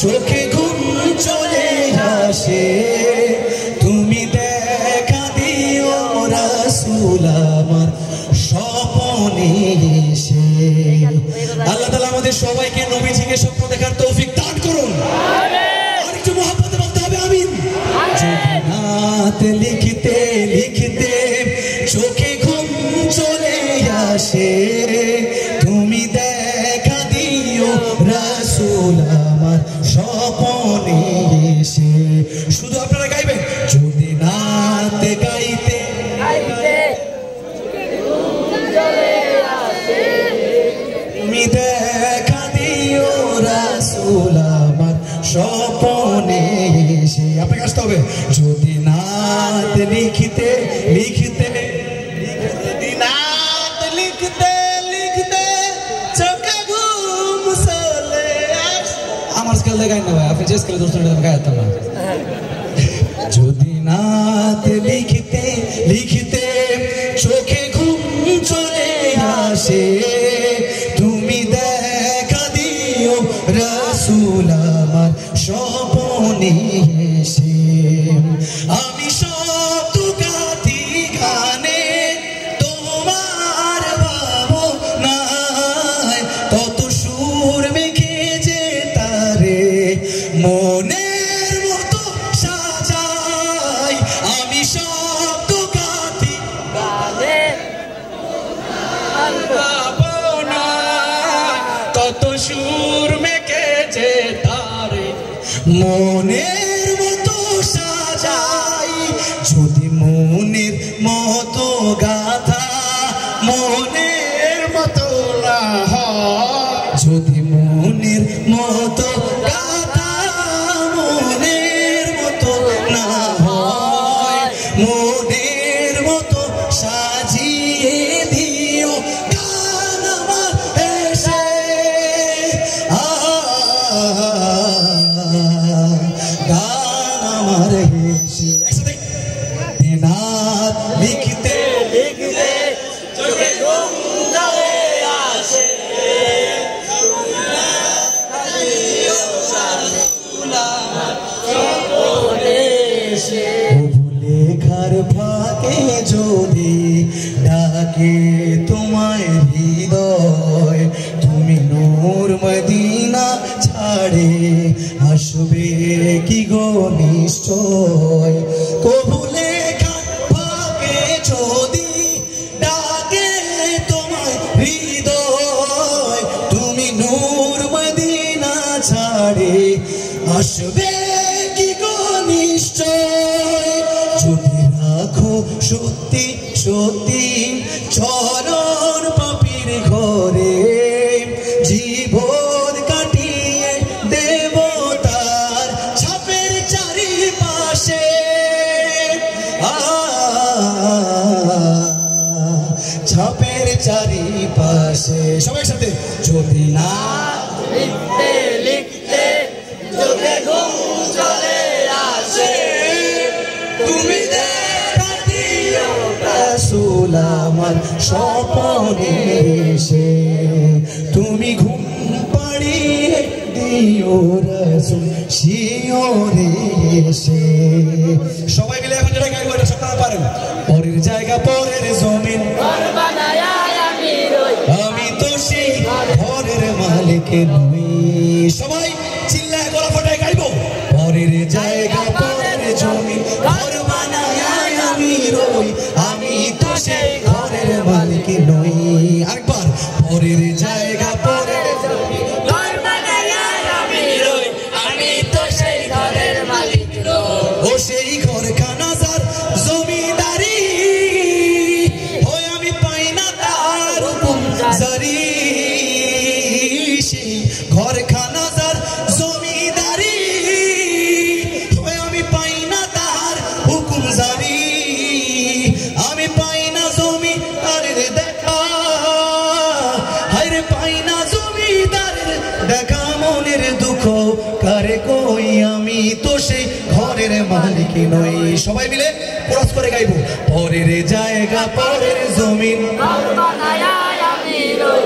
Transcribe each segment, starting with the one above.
চোখে ঘুম চলে আসে, তুমি দেখা দিও রাসূল আমার স্বপ্নে এসে। আল্লাহ তাআলা আমাদের সবাইকে নবীজিকে স্বপ্ন দেখার তৌফিক দান করুন। আরেকটু মহব্বতে বলতে হবে আমিন। নাত লিখতে লিখতে চোখে ঘুম চলে আসে, তুমি দেখা দিও রাসূল আমার স্বপ্নে এসে। শুধু আপনারা গাইবেন, যদি নাত গাইতে গাইতে তুমি দেখা দিও রাসূল আমার স্বপ্নে এসে। আপনাকে আসতে হবে, যদি নাত লিখতে লিখতে যদি নাত লিখতে লিখতে চোখে ঘুম চলে আসে। আমার স্কেল গাই না ভাই, আপনি যে স্কেলে দোস্ত গাইতাম না। যদি নাত লিখতে লিখতে চোখে ঘুম চলে আসে, তুমি দেখা দিও রাসূল আমার স্বপ্নে এসে। আমি শব্দ গাথি গানে তোমার ভাবনায়, তত সুর মেখে যে তারে মনের মতো সাজাই। আমি শব্দ গাথি গানে ভাবনায়, তত সুর মেখে যে তারে মনের মতো সাজাই। যদি মনের মতো গাথা মনের মতো না হয়, যদি মনের মতো গাথা মনের মতো না হয়, মনের মতো সাজিয়ে দিও গান আমার এসে। গান আমার হেসে। একসাথে নাত লিখতে লিখতে চোখে ঘুম চলে আসে, লেখার ফাঁকে যদি ডাকে তোমায় হৃদয়, তুমি নূর মদিনা ছাড়ে আসবে কি গো নিশ্চয়। কবু লেখার ফাঁকে যদি ডাকে তোমায় হৃদয়, তুমি নূর মদিনা ছাড়ে আসবে কি গো নিশ্চয়। যদি রাখো সত্যি সত্যি চরণ পাপীর ঘরে, জীবন কাটিয়ে দেব তার ছাপের চারিপাশে। ছাপের চারিপাশে সবাই সাথে। যদি না লিখতে লিখতে চোখে ঘুম চলে আসে, তুমি দেখা দিও রাসূল আমার স্বপ্নে এসে। তুমি ঘুম পাড়িয়ে দিও রাসূল শিওরে এসে। সবাই মিলে এখন যেটা গাইবো এটা আপনারা পারেন। পরের জায়গা পরের জমিন ঘর বানায় আমি রই, আমি তো সেই ঘরের মালিক নই। সবাই চিল্লায় গলা ফাটায় গাইবো। পরের জায়গা পরের জমিন ঘর বানায় আমি রই, আমি তো সেই ঘরের মালিক নই। আরেকবার, পরের জায়গা পরের জমিন ঘর বানায় আমি রই, আমি তো সেই ঘরের মালিক নই। ও সেই ঘরখানা যার জমিদারি, ওই আমি পাই না তার হুকুম জারি। সেই ঘরখানা যার জমিদারি, ওই আমি পাই না তার হুকুম জারি। আমি পাই না জমিদারের দেখা, হায়রে পাই না জমিদারের দেখা। মনের দুঃখ কারে কই, আমি তো সেই ঘরের মালিক নই। সবাই মিলে কোরাস করে গাইবো। পরের জায়গা পরের জমিন ঘর বানায় আমি রই,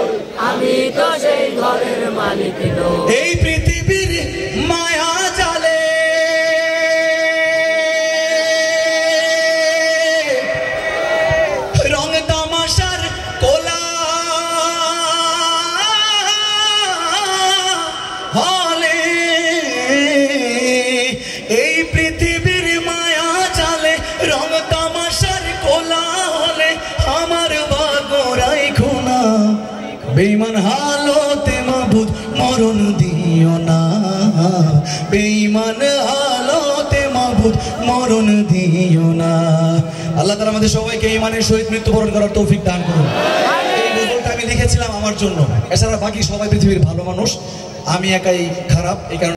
আমি তো সেই ঘরের মালিক নই। এই পৃথিবীর মায়া বেঈমান হালতে মাবুদ মরণ দিও না, বেঈমান হালতে মাবুদ মরণ দিও না। আল্লাহ তাআলা আমাদের সবাইকে ঈমানের সহিত মৃত্যুবরণ করার তৌফিক দান করুন। এই গজলটা আমি লিখেছিলাম আমার জন্য, এছাড়া বাকি সবাই পৃথিবীর ভালো মানুষ, আমি একাই খারাপ। এই কারণে